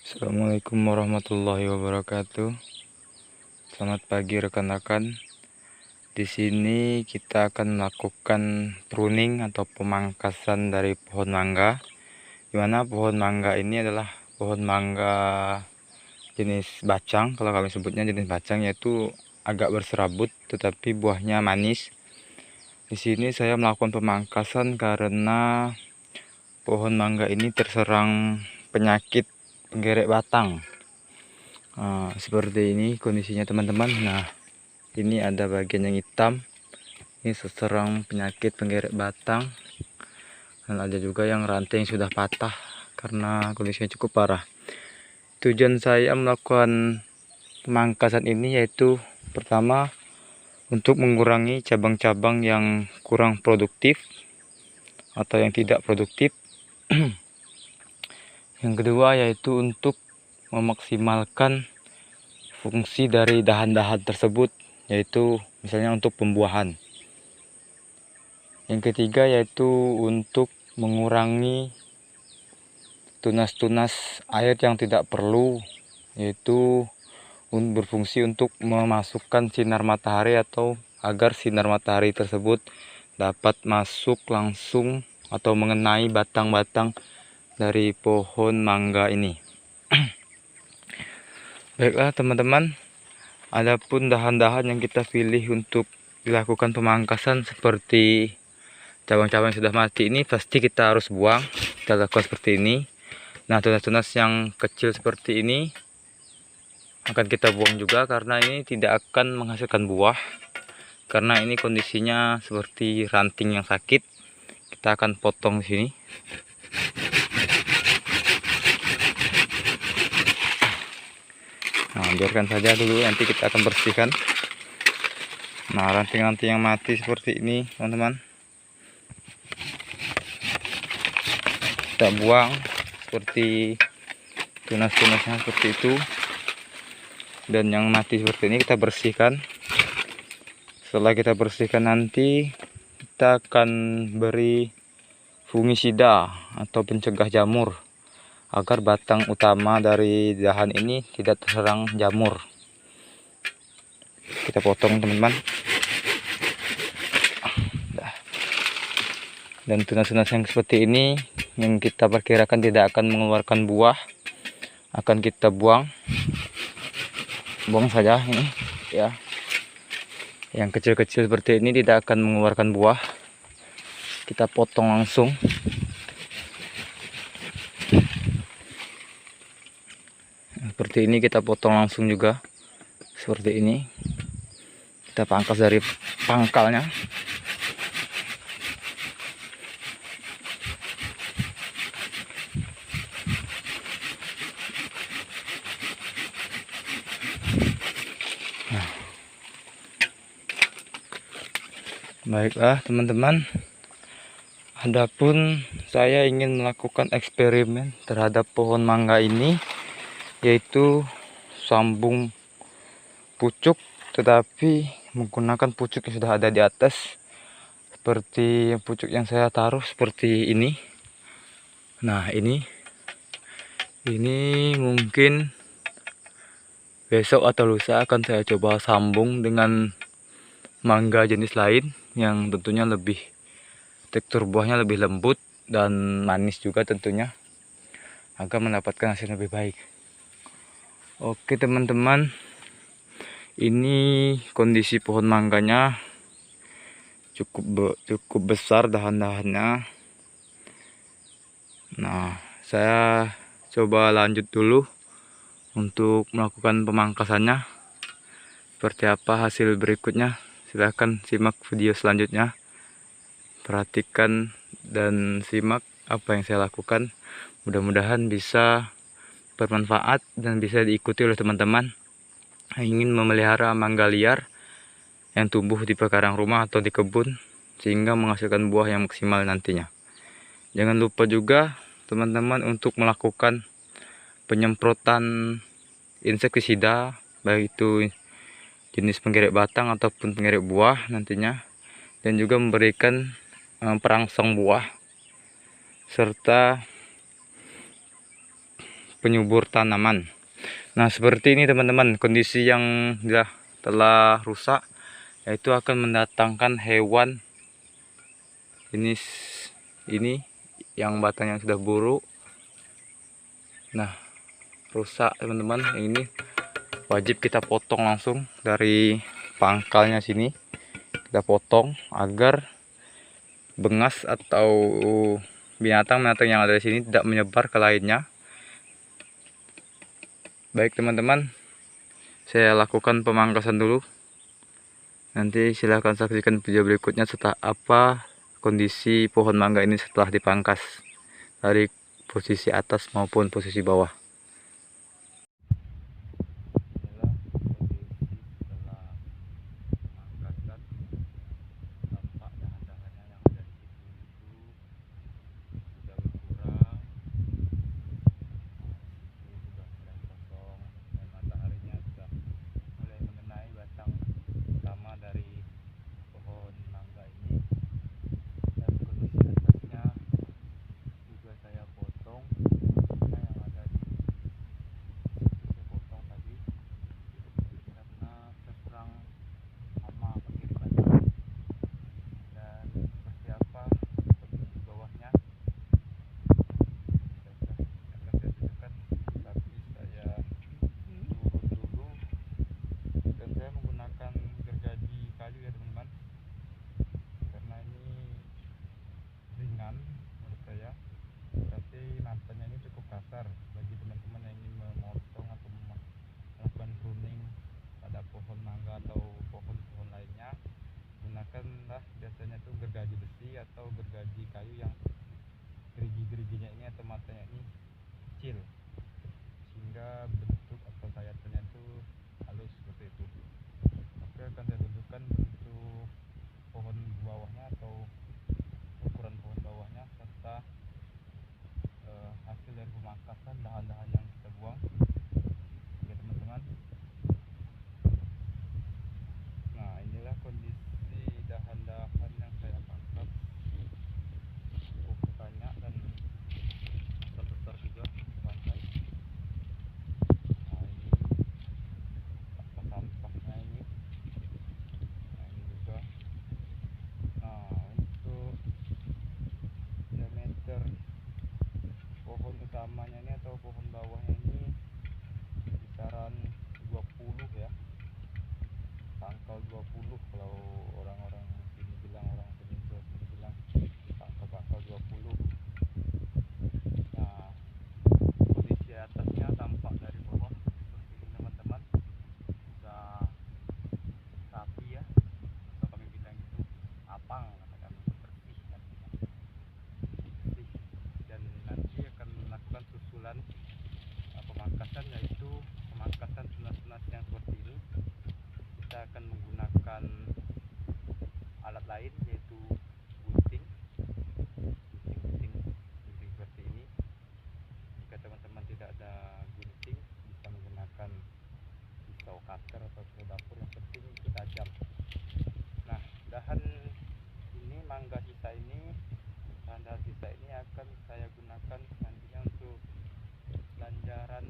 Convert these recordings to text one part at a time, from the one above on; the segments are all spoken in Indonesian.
Assalamualaikum warahmatullahi wabarakatuh. Selamat pagi rekan-rekan. Di sini kita akan melakukan pruning atau pemangkasan dari pohon mangga. Dimana pohon mangga ini adalah pohon mangga jenis bacang. Kalau kami sebutnya jenis bacang, yaitu agak berserabut tetapi buahnya manis. Di sini saya melakukan pemangkasan karena pohon mangga ini terserang penyakit penggerek batang. Seperti ini kondisinya teman-teman. Nah, ini ada bagian yang hitam, ini terserang penyakit penggerek batang, dan ada juga yang ranting sudah patah karena kondisinya cukup parah. Tujuan saya melakukan pemangkasan ini yaitu pertama untuk mengurangi cabang-cabang yang kurang produktif atau yang tidak produktif. Yang kedua yaitu untuk memaksimalkan fungsi dari dahan-dahan tersebut, yaitu misalnya untuk pembuahan. Yang ketiga yaitu untuk mengurangi tunas-tunas air yang tidak perlu, yaitu berfungsi untuk memasukkan sinar matahari atau agar sinar matahari tersebut dapat masuk langsung atau mengenai batang-batang dari pohon mangga ini. Baiklah teman-teman, adapun dahan-dahan yang kita pilih untuk dilakukan pemangkasan seperti cabang-cabang yang sudah mati ini pasti kita harus buang. Kita lakukan seperti ini. Nah, tunas-tunas yang kecil seperti ini akan kita buang juga karena ini tidak akan menghasilkan buah. Karena ini kondisinya seperti ranting yang sakit. Kita akan potong di sini. Nah, biarkan saja dulu, nanti kita akan bersihkan. Nah, ranting-ranting yang mati seperti ini teman-teman, kita buang seperti tunas-tunasnya seperti itu. Dan yang mati seperti ini kita bersihkan. Setelah kita bersihkan nanti kita akan beri fungisida atau pencegah jamur agar batang utama dari dahan ini tidak terserang jamur. Kita potong teman-teman. Dan tunas-tunas yang seperti ini yang kita perkirakan tidak akan mengeluarkan buah akan kita buang saja ini ya. Yang kecil-kecil seperti ini tidak akan mengeluarkan buah, kita potong langsung. Seperti ini kita potong langsung juga. Seperti ini kita pangkas dari pangkalnya. Nah, baiklah teman-teman, adapun saya ingin melakukan eksperimen terhadap pohon mangga ini, yaitu sambung pucuk tetapi menggunakan pucuk yang sudah ada di atas, seperti pucuk yang saya taruh seperti ini. Nah, ini mungkin besok atau lusa akan saya coba sambung dengan mangga jenis lain yang tentunya lebih, tekstur buahnya lebih lembut dan manis juga tentunya, agar mendapatkan hasil lebih baik. Oke teman-teman, ini kondisi pohon mangganya cukup besar dahan-dahannya. Nah, saya coba lanjut dulu untuk melakukan pemangkasannya. Seperti apa hasil berikutnya, silahkan simak video selanjutnya. Perhatikan dan simak apa yang saya lakukan. Mudah-mudahan bisa bermanfaat dan bisa diikuti oleh teman-teman yang ingin memelihara mangga liar yang tumbuh di pekarangan rumah atau di kebun sehingga menghasilkan buah yang maksimal nantinya. Jangan lupa juga teman-teman untuk melakukan penyemprotan insektisida, baik itu jenis penggerek batang ataupun penggerek buah nantinya, dan juga memberikan perangsang buah serta penyubur tanaman. Nah, seperti ini teman-teman, kondisi yang telah rusak, yaitu akan mendatangkan hewan ini yang batangnya sudah buruk. Nah, rusak teman-teman. Ini wajib kita potong langsung dari pangkalnya sini, kita potong agar bengas atau binatang-binatang yang ada di sini tidak menyebar ke lainnya. Baik teman-teman, saya lakukan pemangkasan dulu. Nanti silahkan saksikan video berikutnya setelah apa kondisi pohon mangga ini setelah dipangkas dari posisi atas maupun posisi bawah. Bagi teman-teman yang ingin memotong atau melakukan pruning pada pohon mangga atau pohon-pohon lainnya, gunakanlah biasanya itu gergaji besi atau gergaji kayu yang gerigi-geriginya ini atau matanya ini kecil, sehingga bentuk atau sayatannya itu halus seperti itu. Oke, akan saya tunjukkan bentuk pohon bawahnya atau ukuran pohon bawahnya serta hasil dari pemangkasan dahan-dahan yang kita buang. Oke teman-teman, nah inilah kondisi dahan-dahan yang saya pangkas, cukup banyak dan besar juga rantai. Nah ini sampah-sampahnya ini, nah ini juga. Nah untuk diameter pohon utamanya ini atau pohon bawahnya ini kisaran 20 ya, pangkal 20 kalau orang-orang sini bilang, orang peninjau sini bilang pangkal 20. Nah kondisi atasnya tampak dari bawah seperti ini teman-teman, sudah rapi ya, atau kami bilang itu apang kata kami, bersih artinya bersih. Dan nanti akan melakukan susulan pemangkasan, yaitu pemangkasan tunas-tunas yang seperti ini. Kita akan menggunakan alat lain, yaitu gunting seperti ini. Jika teman-teman tidak ada gunting, bisa menggunakan pisau cutter atau pisau dapur, yang penting itu tajam. Nah dahan ini, mangga sisa ini, dahan sisa ini akan saya gunakan nantinya untuk lanjaran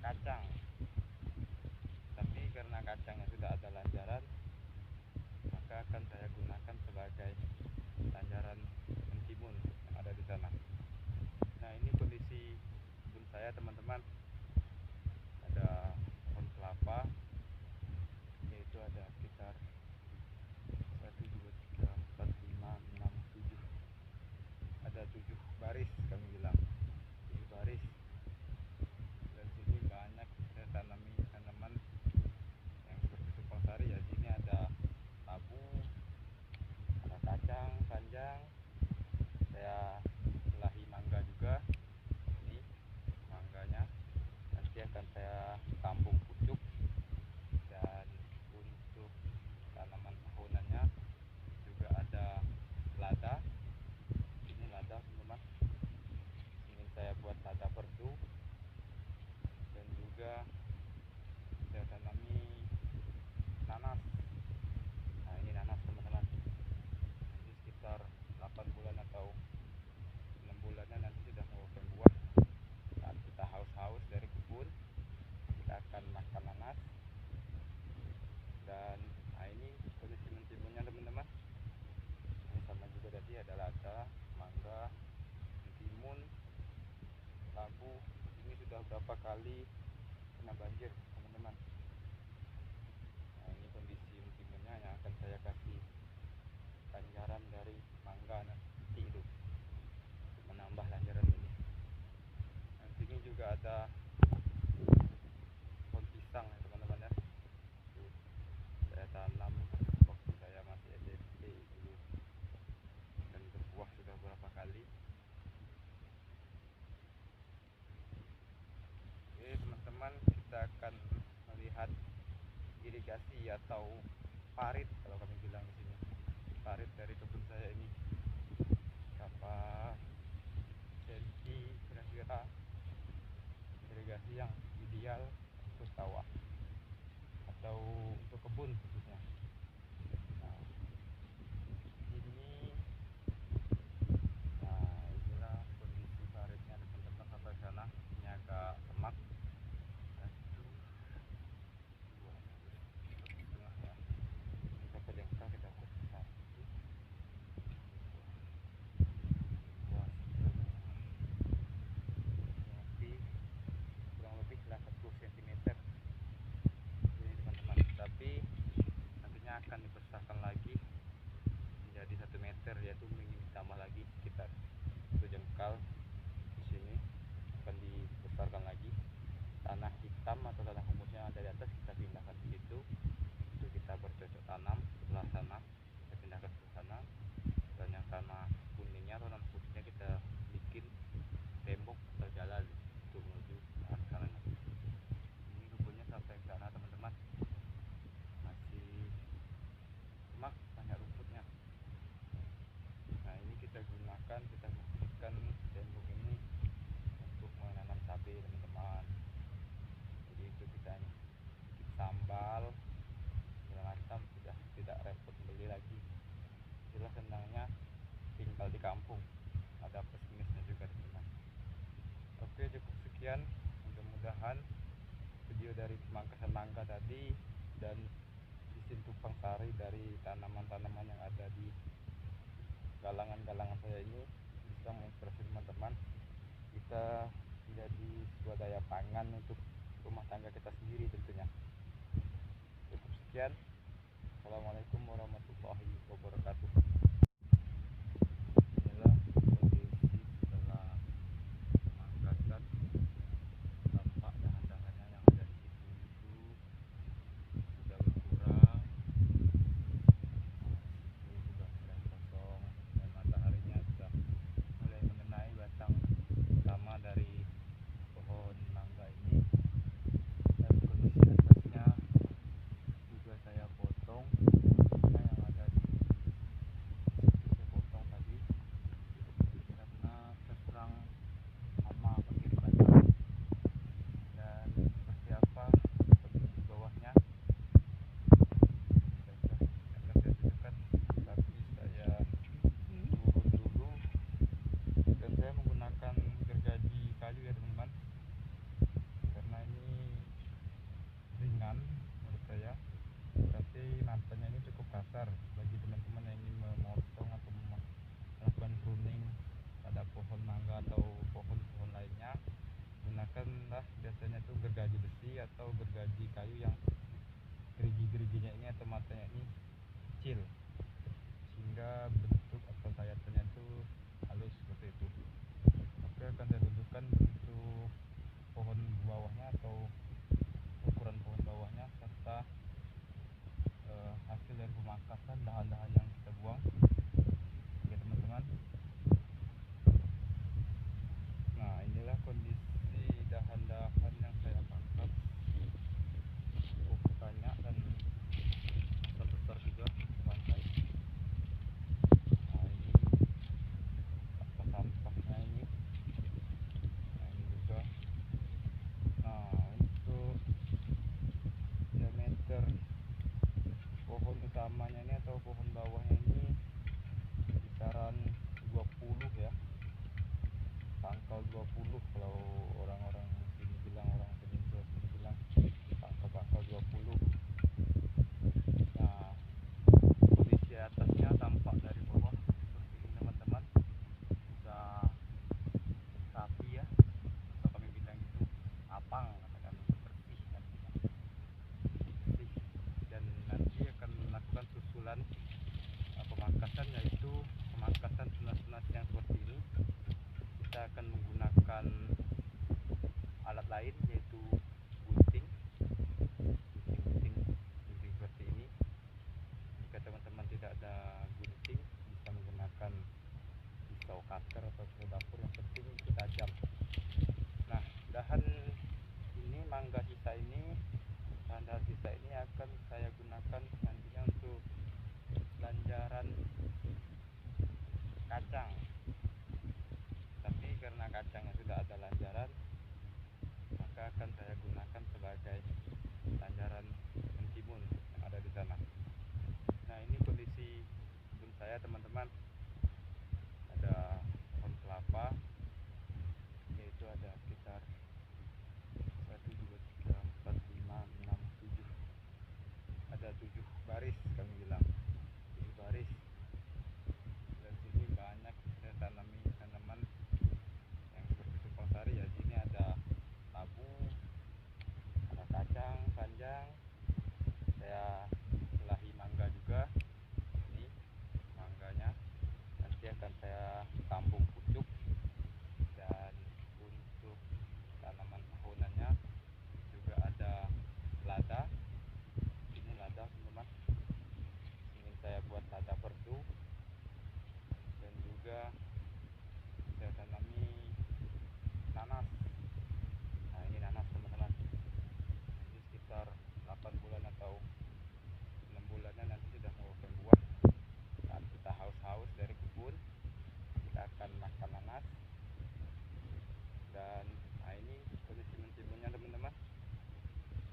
kacang. Tapi karena kacangnya sudah ada lanjaran, maka akan saya gunakan sebagai lanjaran mentimun yang ada di sana. Nah ini kondisi kebun saya teman-teman. Ada pohon kelapa, yaitu ada sekitar 1, 2, 3, 4, 5, 6, 7, ada 7 baris kami bilang, 7 baris. Dan sini banyak saya tanami tanaman yang seperti tumpang sari ya. Sini ada tabu, ada kacang panjang. Saya belahi mangga juga. Ini mangganya nanti akan saya tambung pucuk. Dan untuk tanaman pohonannya juga ada lada. Ini lada teman-teman, ingin saya buat lada perdu. Dan juga saya tanami nanas. Nah ini nanas teman-teman, ini sekitar 8 bulan atau 6 bulannya nanti sudah mengeluarkan buah. sudah berapa kali kena banjir teman-teman. Nah ini kondisi musimnya yang akan saya kasih lanjaran dari mangga nanti itu untuk menambah lanjaran ini. Nah, sini juga ada pohon pisang ya teman-teman ya. Tuh, saya tanam waktu saya masih SMP dulu dan berbuah sudah beberapa kali. Oke teman-teman, kita akan melihat irigasi atau parit kalau kami bilang di sini. Parit dari kebun saya ini berapa senti kira-kira irigasi yang ideal untuk sawah atau untuk kebun khususnya. Nah ini, nah inilah kondisi paritnya teman-teman sampai sana. Ini agak semak. Satu, dua, setengah ya. Ini pakai jengkal kita ukur satu, dua, kurang lebih 80 cm ini teman-teman. Tapi nantinya akan dibesarkan lagi menjadi 1 meter, yaitu ingin ditambah lagi sekitar 1 jengkal. Di sini akan dibesarkan lagi. Tanah hitam atau tanah humusnya yang ada di atas kita pindahkan ke situ untuk kita bercocok tanam. Sebelah sana kita pindahkan ke sana, dan yang tanah kuningnya atau tanah putihnya kita bikin tembok atau jalan untuk menuju ke sana. Ini kebunnya sampai ke sana teman-teman, masih semak, banyak rumputnya. Nah ini kita buktikan tembok ini untuk menanam cabai teman-teman. Jadi itu kita bikin sambal segala macam, sudah tidak repot beli lagi. Itulah senangnya tinggal di kampung, ada plus minusnya juga teman-teman. Oke, cukup sekian, mudah-mudahan video dari pemangkasan mangga tadi dan isi tumpang sari dari tanaman-tanaman yang ada di galangan-galangan saya ini bisa menginspirasi teman-teman kita menjadi swadaya pangan untuk rumah tangga kita sendiri tentunya. Cukup sekian. Assalamualaikum warahmatullahi wabarakatuh. Inilah kondisi setelah pemangkasan, tampak dahan-dahannya yang ada di situ itu sudah berkurang. Ini sudah mulai kosong dan mataharinya sudah mulai mengenai batang utama dari pohon mangga ini. Dan kondisi atasnya juga saya potong, yang ada di situ saya potong tadi karena terserang hama pengiriman. Dan seperti apa kondisi bawahnya akan saya tunjukkan, tapi saya turun dulu. Dan saya menggunakan gergaji kayu ya teman-teman, karena ini ringan menurut saya. Berarti nastanya ini cukup kasar. Bagi teman-teman yang ingin memotong atau melakukan pruning pada pohon mangga atau pohon-pohon lainnya, gunakanlah biasanya itu gergaji besi atau gergaji kayu yang gerigi-geriginya ini atau matanya ini kecil, sehingga bentuk atau sayatannya itu halus seperti itu. Oke, akan saya tunjukkan bentuk pohon bawahnya atau ukuran pohon bawahnya serta hasil dari pemangkasan dahan-dahan yang kita buang. Oke teman-teman, nah inilah kondisi dahan-dahan yang saya pangkas, cukup banyak dan besar-besar juga lantai. Nah ini sampah-sampahnya ini. Nah ini juga. Nah untuk diameter pohon utamanya ini atau pohon bawahnya ini kisaran 20 ya, pangkal 20 kalau orang-orang sini bilang, orang peninjau sini bilang pangkal 20. Nah kondisi atasnya tampak dari bawah seperti ini teman-teman, sudah rapi ya, atau kami bilang itu ada sekitar 1, 2, 3, 4, 5, 6, 7, ada 7 baris kami bilang, 7 baris. Dan sini banyak saya tanami tanaman yang seperti tumpang sari ya. Sini ada labu, ada kacang panjang, saya belahi mangga juga. Ini mangganya nanti akan saya tambung pucuk. Dan untuk tanaman tahunannya juga ada lada. Ini lada teman-teman, ingin saya buat lada perdu. Dan juga saya tanami nanas. Nah ini nanas teman-teman, ini sekitar 8 bulan atau 6 bulannya nanti sudah mengeluarkan buah. Saat kita haus-haus dari kebun, kita akan makan nanas. Dan nah ini seperti timun-timunnya teman-teman.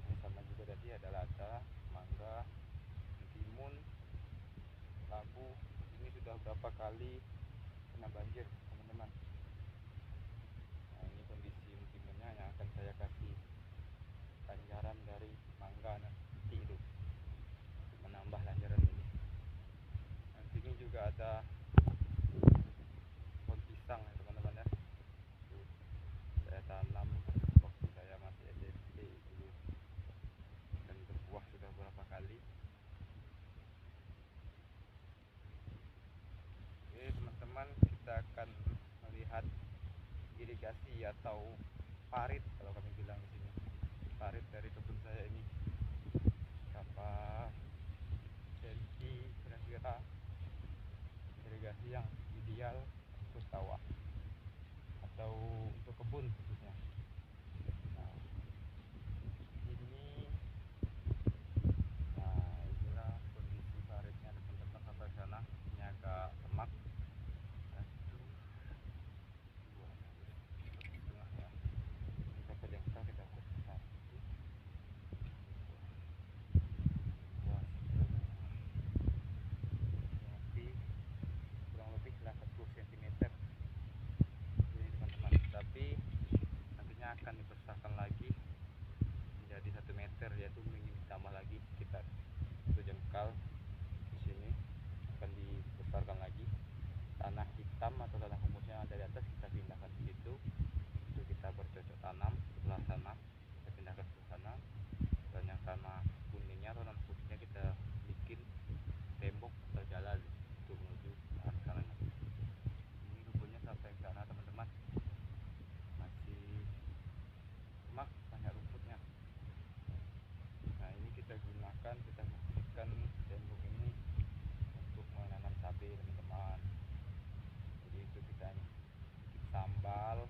Ini sama juga tadi ada lada, mangga, timun, labu. Ini sudah berapa kali kena banjir teman-teman. Nah ini kondisi timunnya yang akan saya kasih lanjaran dari mangga nanti itu, menambah lanjaran ini. Nanti ini juga ada pohon pisang ya teman-teman ya. Tuh, saya tanam waktu saya masih SMP dulu dan berbuah sudah berapa kali. Oke teman-teman, kita akan melihat irigasi atau parit kalau kami bilang di sini. Parit dari kebun saya ini berapa senti kira-kira irigasi yang ideal untuk sawah atau untuk kebun khususnya. Nah ini, nah inilah kondisi paritnya teman-teman sampai sana. Ini agak semak. Satu, dua, setengah ya. Kita pejamkan, kita ukur. Satu, dua, kurang lebih 80 cm ini teman-teman. Tapi nantinya akan dibesarkan lagi menjadi 1 meter, yaitu ingin ditambah lagi sekitar 1 jengkal. Di sini akan dibesarkan lagi. Tanah hitam atau tanah humusnya yang ada di atas kita pindahkan ke situ untuk kita bercocok tanam. Sebelah sana kita pindahkan ke sana. Dan yang tanah kuningnya atau tanah putihnya kita bikin tembok atau jalan untuk menuju ke arah sana. Ini rumputnya sampai ke sana teman-teman, masih semak, banyak rumputnya. Nah ini kita gunakan, kita fungsikan tembok ini untuk menanam cabai teman-teman. Jadi itu kita bikin sambal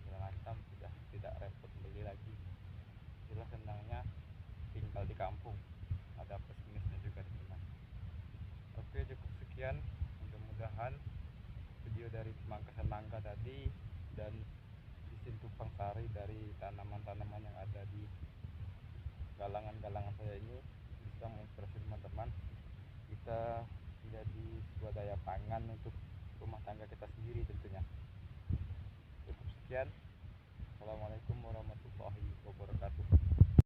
segala macam, sudah tidak repot beli lagi. Itulah senangnya tinggal di kampung, ada plus minusnya juga teman-teman. Oke, cukup sekian. Mudah-mudahan video dari pemangkasan mangga tadi dan isin tumpang sari dari tanaman-tanaman yang ada di galangan-galangan saya ini bisa menginspirasi teman-teman kita menjadi sebuah daya pangan untuk rumah tangga kita sendiri tentunya. Cukup sekian. Assalamualaikum